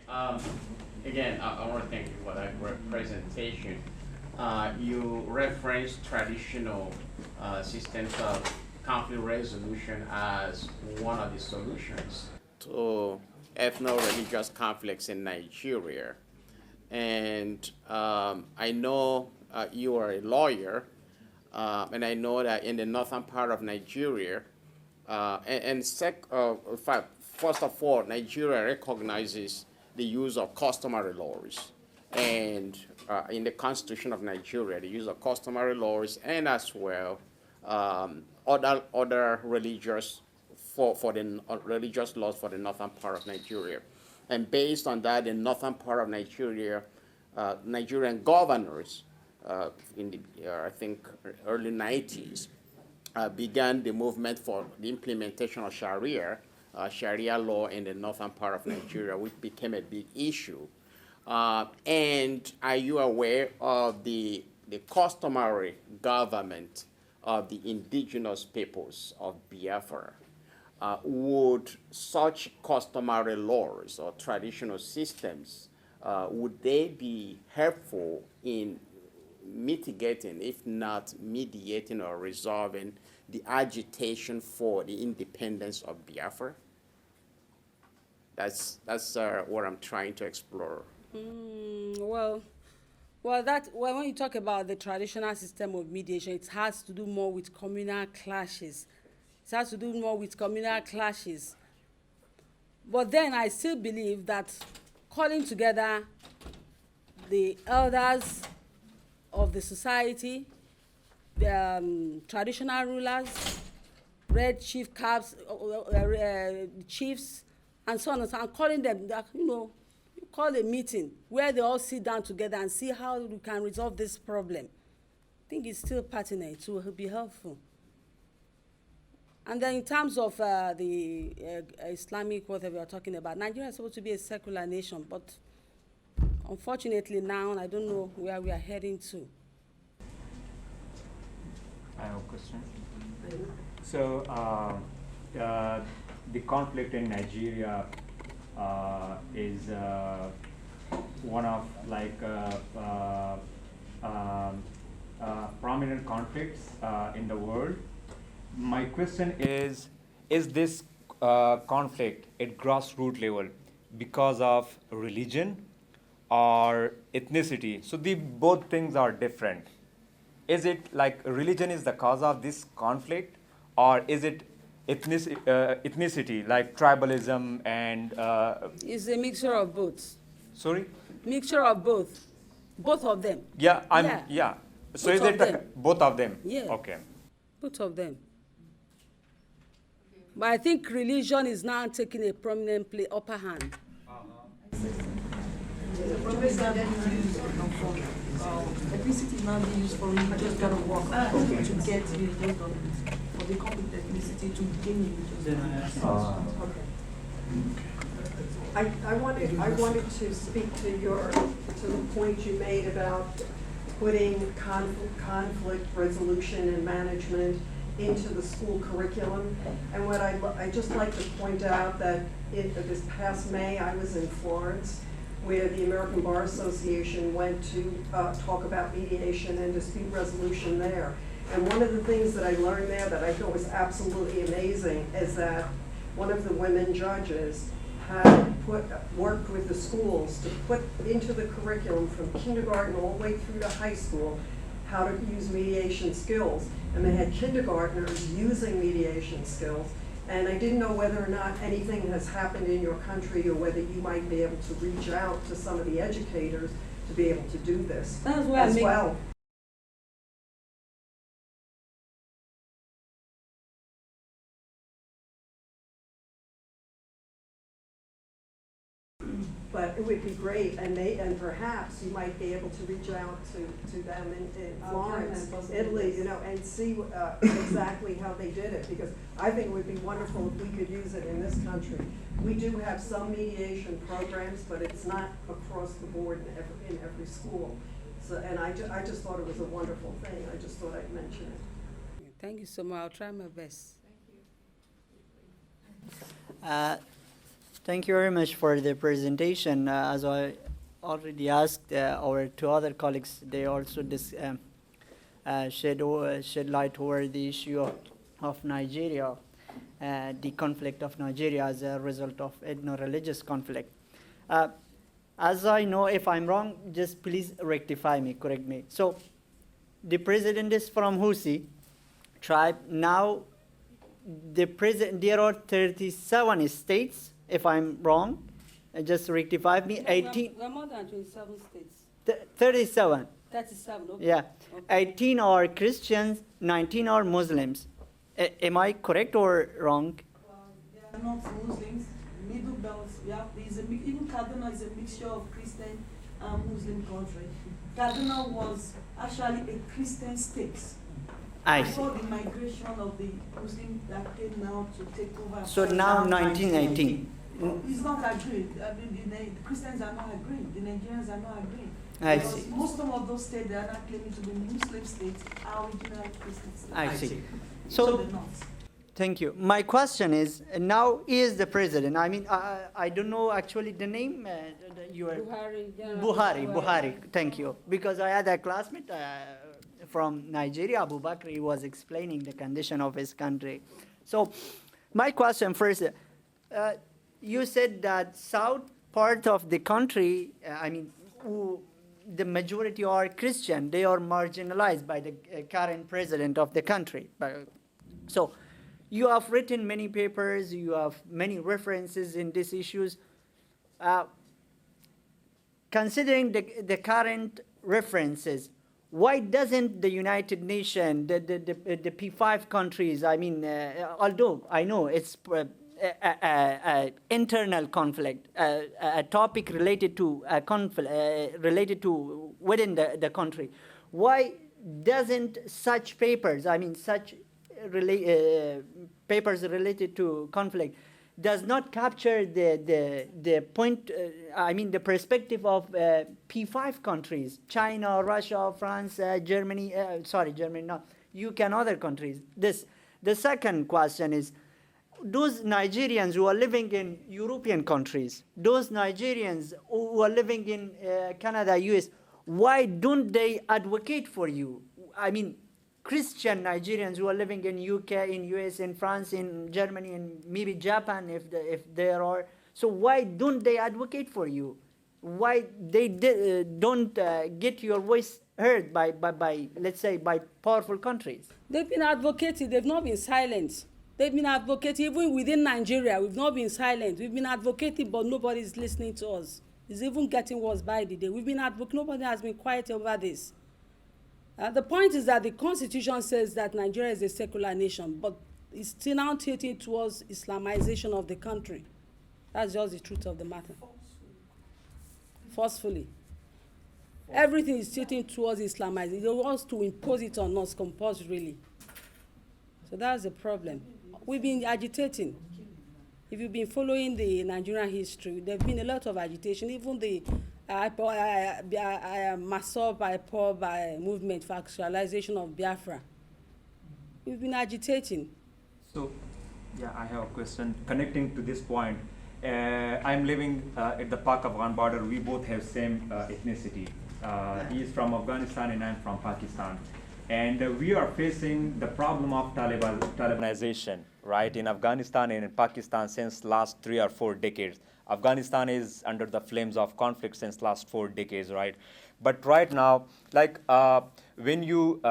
Um, Again, I want to thank you for that great presentation. You referenced traditional systems of conflict resolution as one of the solutions to ethno-religious conflicts in Nigeria. And I know you are a lawyer, and I know that in the northern part of Nigeria, in fact, first of all, Nigeria recognizes the use of customary laws. And in the Constitution of Nigeria, the use of customary laws, and as well other religious for the religious laws for the northern part of Nigeria. And based on that, the northern part of Nigeria, Nigerian governors in the I think early 90s began the movement for the implementation of Sharia law in the northern part of Nigeria, which became a big issue. And are you aware of the customary government of the indigenous peoples of Biafra? Would such customary laws or traditional systems, would they be helpful in mitigating, if not mediating or resolving, the agitation for the independence of Biafra? That's what I'm trying to explore. Well, when you talk about the traditional system of mediation, it has to do more with communal clashes. It has to do more with communal clashes. But then I still believe that calling together the elders of the society, the traditional rulers, red chief caps, chiefs, and so on and so on, calling them, you call a meeting where they all sit down together and see how we can resolve this problem. I think it's still pertinent, it will be helpful. And then in terms of the Islamic, whatever you're talking about, Nigeria is supposed to be a secular nation, but unfortunately now, I don't know where we are heading to. I have a question. So, the conflict in Nigeria is one of prominent conflicts in the world. My question is this conflict at grassroots level because of religion or ethnicity? So both things are different. Is it like religion is the cause of this conflict, or is it ethnicity, like tribalism and... It's a mixture of both. Sorry? Mixture of both. Both of them. Yeah, yeah. So Both is of it them. both of them? Yeah. Okay. Both of them. But I think religion is now taking a prominent upper hand. Ethnicity is now being used for religious kind of work to get religious government, or they come with ethnicity to gain religious government. I wanted to speak to the point you made about putting conflict resolution and management into the school curriculum. And what I just like to point out that this past May I was in Florence, where the American Bar Association went to talk about mediation and dispute resolution there. And one of the things that I learned there that I thought was absolutely amazing is that one of the women judges had worked with the schools to put into the curriculum from kindergarten all the way through to high school how to use mediation skills. And they had kindergartners using mediation skills. And I didn't know whether or not anything has happened in your country or whether you might be able to reach out to some of the educators to be able to do this as well. But it would be great, and perhaps you might be able to reach out to them in Florence, Italy, and see exactly how they did it, because I think it would be wonderful if we could use it in this country. We do have some mediation programs, but it's not across the board in every school. So, and I just thought it was a wonderful thing. I just thought I'd mention it. Thank you so much. I'll try my best. Thank you very much for the presentation. As I already asked our two other colleagues, they also shed light over the issue of Nigeria, the conflict of Nigeria as a result of ethno-religious conflict. As I know, if I'm wrong, just please rectify me, correct me. So the president is from Husi tribe. Now there are 37 states, if I'm wrong. Just rectify me. 18. We're more than 27 states. 37. 37, okay. Yeah. Okay. 18 are Christians, 19 are Muslims. Am I correct or wrong? They are not Muslims. Middle Belt, even Kaduna is a mixture of Christian and Muslim country. Kaduna was actually a Christian state. I Before see. the migration of the Muslim that came now to take over. So now 1918. It's not agreed. I mean, the Christians are not agreeing. The Nigerians are not agreeing. I Because see. most of those states that are not claiming to be Muslim states are original Christian states. I see. So So they're not. thank you. My question is, now he is the president. I mean, I don't know actually the name. You are Buhari. Thank you. Because I had a classmate from Nigeria, Abu Bakr. He was explaining the condition of his country. So my question first, you said that south part of the country, the majority are Christian. They are marginalized by the current president of the country. So you have written many papers, you have many references in these issues. Considering the current references, why doesn't the United Nations, the P5 countries, although I know it's internal conflict, a topic related to a conflict, related to within the country, why doesn't such papers, papers related to conflict, does not capture the point, the perspective of P5 countries, China, Russia, France, Germany, UK and other countries. The second question is, those Nigerians who are living in European countries, those Nigerians who are living in Canada, US, why don't they advocate for you? Christian Nigerians who are living in UK, in US, in France, in Germany, and maybe Japan, if there are. So why don't they advocate for you? Why they don't get your voice heard by, let's say, by powerful countries? They've been advocating. They've not been silent. They've been advocating. Even within Nigeria, we've not been silent. We've been advocating, but nobody's listening to us. It's even getting worse by the day. We've been advocating. Nobody has been quiet over this. The point is that the Constitution says that Nigeria is a secular nation, but it's still now tilting towards Islamization of the country. That's just the truth of the matter. Forcefully. Everything is tilting towards Islamization. They want to impose it on us compulsorily. So that's the problem. We've been agitating. If you've been following the Nigerian history, there's been a lot of agitation. Even the Masop IPOB movement for actualization of Biafra. We've been agitating. So, yeah, I have a question connecting to this point. I'm living at the Pak-Afghan border. We both have same ethnicity. He is from Afghanistan and I'm from Pakistan. And we are facing the problem of Talibanization, right, in Afghanistan and in Pakistan since last 3 or 4 decades. Afghanistan is under the flames of conflict since last 4 decades, right? But right now, like when you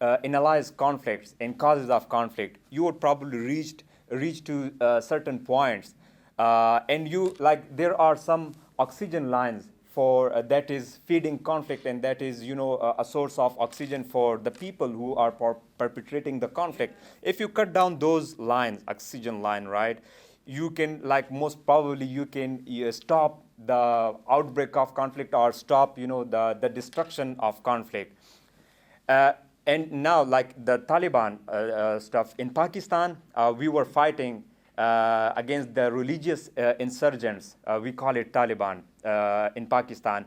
analyze conflicts and causes of conflict, you would probably reach to certain points, and you there are some oxygen lines for that is feeding conflict, and that is a source of oxygen for the people who are perpetrating the conflict. If you cut down those lines, oxygen line, right, you can most probably you can stop the outbreak of conflict or stop the destruction of conflict. And now the Taliban stuff in Pakistan, we were fighting against the religious insurgents. We call it Taliban in Pakistan.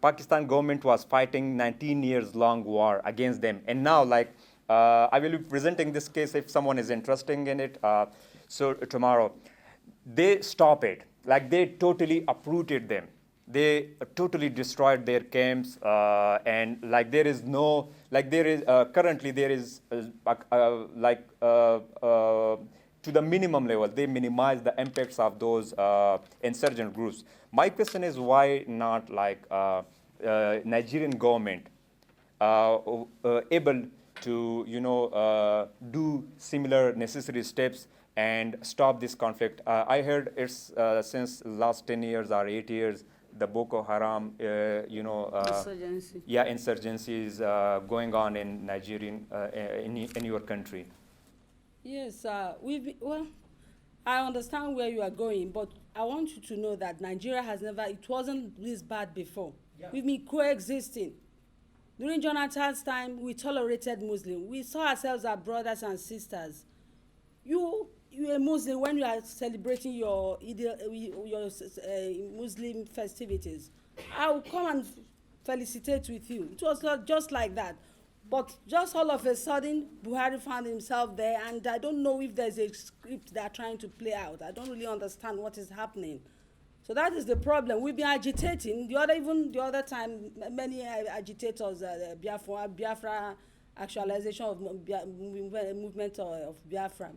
Pakistan government was fighting 19 years long war against them. And now I will be presenting this case if someone is interested in it. So tomorrow, they stop it. Like they totally uprooted them. They totally destroyed their camps, and like there is no, like there is, currently there is to the minimum level, they minimize the impacts of those insurgent groups. My question is, why not like Nigerian government able to, you know, do similar necessary steps and stop this conflict? I heard it's since last 10 years or 8 years, the Boko Haram, you know, Insurgency. yeah, insurgency is going on in Nigerian, in your country. Yes, well, I understand where you are going, but I want you to know that Nigeria has never, it wasn't this bad before. Yeah. We've been coexisting. During Jonathan's time, we tolerated Muslims. We saw ourselves as brothers and sisters. You're a Muslim when you are celebrating your Muslim festivities. I will come and felicitate with you. It was not just like that. But just all of a sudden, Buhari found himself there, and I don't know if there's a script they're trying to play out. I don't really understand what is happening. So that is the problem. We've been agitating. Even the other time, many agitators, Biafra actualization of movement of Biafra,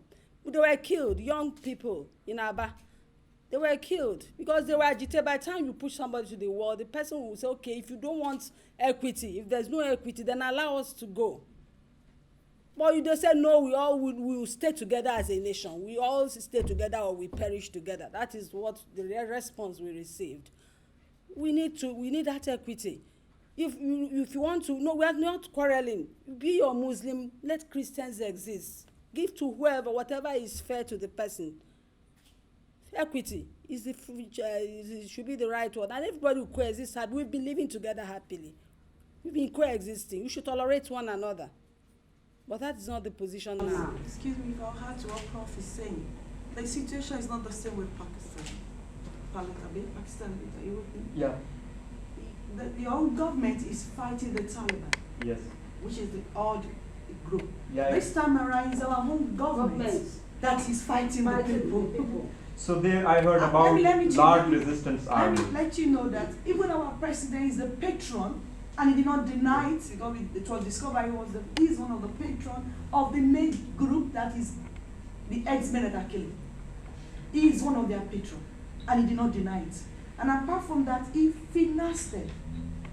they were killed. Young people in Aba, they were killed because they were agitated. By the time you push somebody to the wall, the person will say, okay, if you don't want equity, if there's no equity, then allow us to go. But they said, no, we will stay together as a nation. We all stay together or we perish together. That is what the response we received. We need that equity. If you want to, no, we are not quarreling. Be your Muslim, let Christians exist. Give to whoever, whatever is fair to the person. Equity is should be the right word, and everybody will coexist. We've been living together happily. We've been coexisting. We should tolerate one another. But that is not the position now. Excuse me, if I had to what Prof is saying, the situation is not the same with Pakistan. Pakistan, you with me? Yeah. Your own government is fighting the Taliban. Yes. Which is the odd group. Yeah. This time around, it's our own government that is fighting the people. So there, I heard about large resistance army. Let me let you know that even our president is the patron, and he did not deny it because it was discovered he is one of the patron of the main group that is the X-Men that are killing. He is one of their patron, and he did not deny it. And apart from that, he financed them.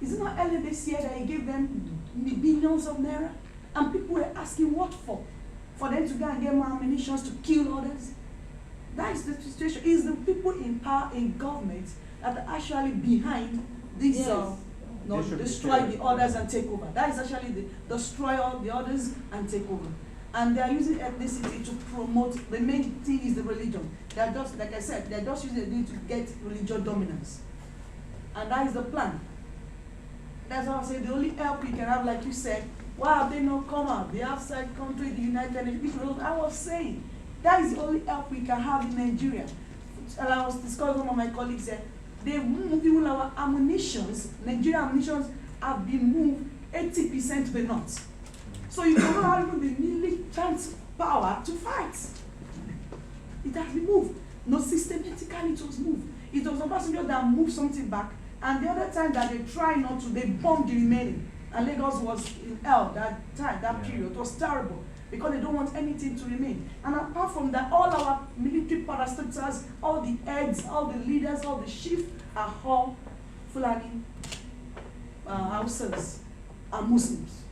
Is it not earlier this year that he gave them billions of naira? And people were asking what for? For them to go and get more ammunition to kill others? That is the situation. It's the people in power, in government, that are actually behind this, destroy the others and take over. That is actually the destroy all the others and take over. And they are using ethnicity to promote, the main thing is the religion. They are just, like I said, they are just using it to get religious dominance. And that is the plan. That's why I say the only help we can have, like you said, why have they not come out? The outside country, the United Nations, I was saying, that is the only help we can have in Nigeria. And I was discussing with one of my colleagues there, they've moved even our ammunitions, Nigerian ammunitions have been moved 80% to the north. So you don't have even the militant power to fight. It has been moved. No, systematically it was moved. It was a passenger that moved something back, and the other time that they tried not to, they bombed the remaining. And Lagos was in hell that time, that period. It was terrible because they don't want anything to remain. And apart from that, all our military parastatals, all the heads, all the leaders, all the chiefs are all Fulani Hausas and Muslims.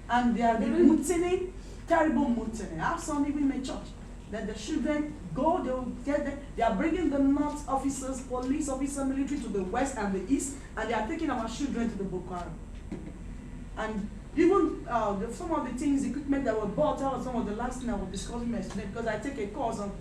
And they are the mutiny, terrible mutiny. I have some even in my church that the children go, they will get there. They are bringing the north officers, police officers, military to the west and the east, and they are taking our children to the Boko Haram. And even some of the things, equipment that were bought out, some of the last thing I was discussing with my students, because I take a course on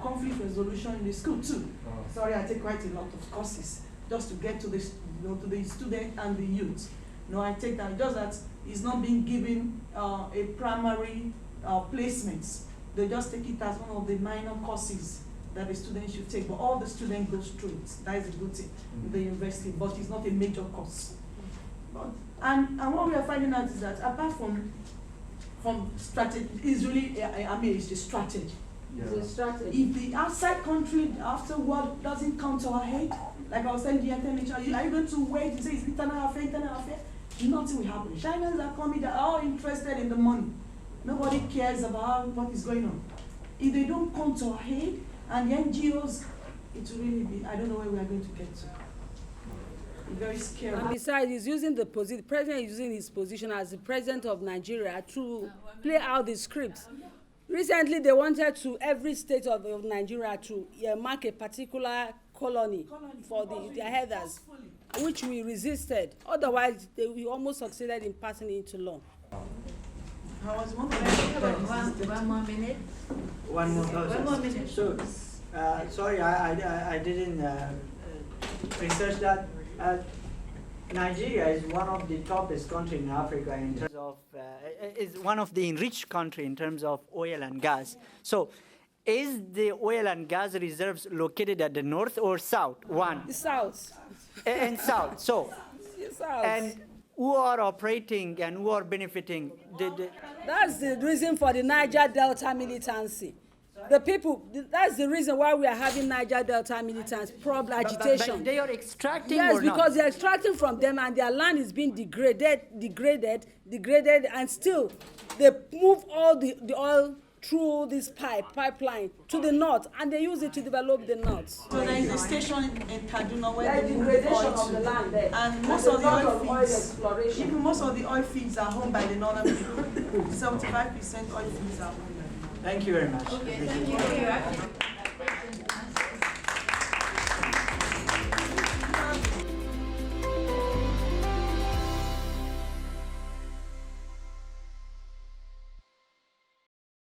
conflict resolution in the school too. Sorry, I take quite a lot of courses just to get to the, to the student and the youth. I take that, just that it's not being given a primary placements. They just take it as one of the minor courses that the students should take, but all the students go through it. That is a good thing in the university, but it's not a major course. And what we are finding out is that apart from strategy, it's really, it's the strategy. It's a strategy. If the outside country afterward doesn't come to our aid, like I was saying, are you going to wait and say it's internal affair? Nothing will happen. Chinese are coming, they're all interested in the money. Nobody cares about what is going on. If they don't come to our aid, and the NGOs, it will really be, I don't know where we are going to get to. I'm very scared. And besides, he's using the president is using his position as the president of Nigeria to play out the script. Recently, they wanted to every state of Nigeria to mark a particular colony for their headers, which we resisted. Otherwise, we almost succeeded in passing it into law. I was wondering. One more minute. One more minute. So, sorry, I didn't research that. Nigeria is one of the toppest countries in Africa in terms of, is one of the enriched countries in terms of oil and gas. So, is the oil and gas reserves located at the north or south? One. The south. And south. So, The south. and who are operating and who are benefiting? That's the reason for the Niger Delta militancy. The people, that's the reason why we are having Niger Delta militancy, problem agitation. But they are extracting yes, or not? because they're extracting from them and their land is being degraded, and still they move all the oil through this pipeline to the north, and they use it to develop the north. So there is a station in Kaduna where There's they move degradation oil of the to. land there. And most of the oil fields, exploration. even most of the oil fields are owned by the northern people. 75% oil fields are owned by the northern. Thank you very much. Okay, thank you.